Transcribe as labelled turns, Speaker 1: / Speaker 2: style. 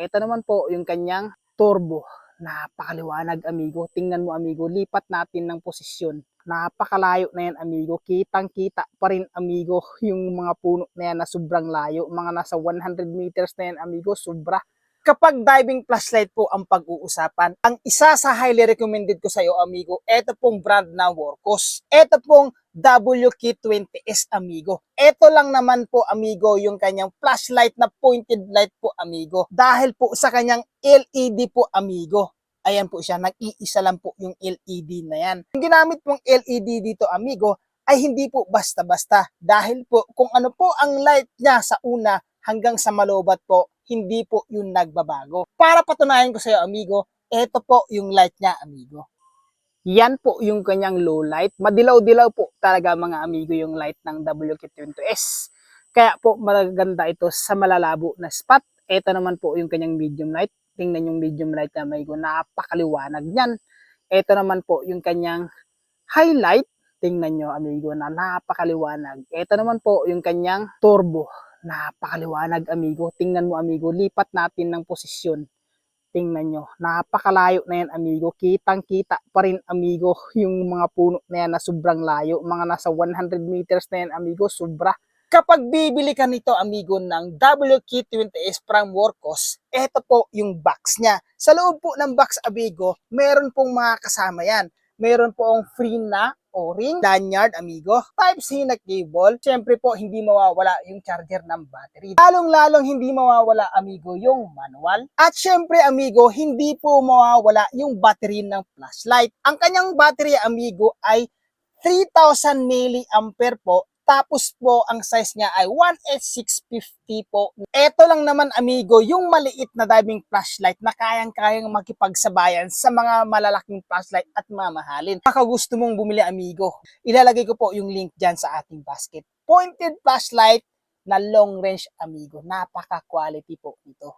Speaker 1: Ito naman po yung kanyang turbo. Napakaliwanag amigo. Tingnan mo amigo, lipat natin ng posisyon. Napakalayo na yan amigo. Kitang-kita pa rin amigo yung mga puno na yan na sobrang layo. Mga nasa 100 meters na yan amigo, sobra. Kapag diving flashlight po ang pag-uusapan, ang isa sa highly recommended ko sa iyo amigo, ito pong brand na Workhos. Ito pong WK20S amigo. Ito lang naman po amigo yung kanyang flashlight na pointed light po amigo. Dahil po sa kanyang LED po amigo. Ayan po siya, nag-iisa lang po yung LED na yan. Yung ginamit pong LED dito amigo ay hindi po basta-basta. Dahil po kung ano po ang light niya sa una hanggang sa malobat po, hindi po yung nagbabago. Para patunayan ko sa iyo amigo, ito po yung light niya amigo. Yan po yung kanyang low light. Madilaw-dilaw po talaga mga amigo yung light ng WK20S. Kaya po maganda ito sa malalabo na spot. Ito naman po yung kanyang medium light. Tingnan yung medium light na amigo. Napakaliwanag niyan. Ito naman po yung kanyang highlight. Tingnan nyo amigo na napakaliwanag. Ito naman po yung kanyang turbo. Napakaliwanag amigo. Tingnan mo amigo. Lipat natin ng posisyon. Tingnan nyo, napakalayo na yan amigo, kitang-kita pa rin amigo yung mga puno na yan na sobrang layo, mga nasa 100 meters na yan amigo, sobra. Kapag bibili ka nito amigo ng WK20S from Workhos, ito po yung box niya. Sa loob po ng box amigo, meron pong mga kasama yan. Meron pong free na o-ring, lanyard amigo, Type-C na cable, syempre po hindi mawawala yung charger ng battery. Lalong-lalong hindi mawawala amigo yung manual. At syempre amigo, hindi po mawawala yung battery ng flashlight. Ang kanyang battery amigo ay 3,000 mAh po. Tapos po, ang size niya ay 18650 po. Ito lang naman amigo, yung maliit na diving flashlight na kayang-kayang makipagsabayan sa mga malalaking flashlight at mamahalin. Baka gusto mong bumili amigo, ilalagay ko po yung link dyan sa ating basket. Pointed flashlight na long range amigo. Napaka-quality po ito.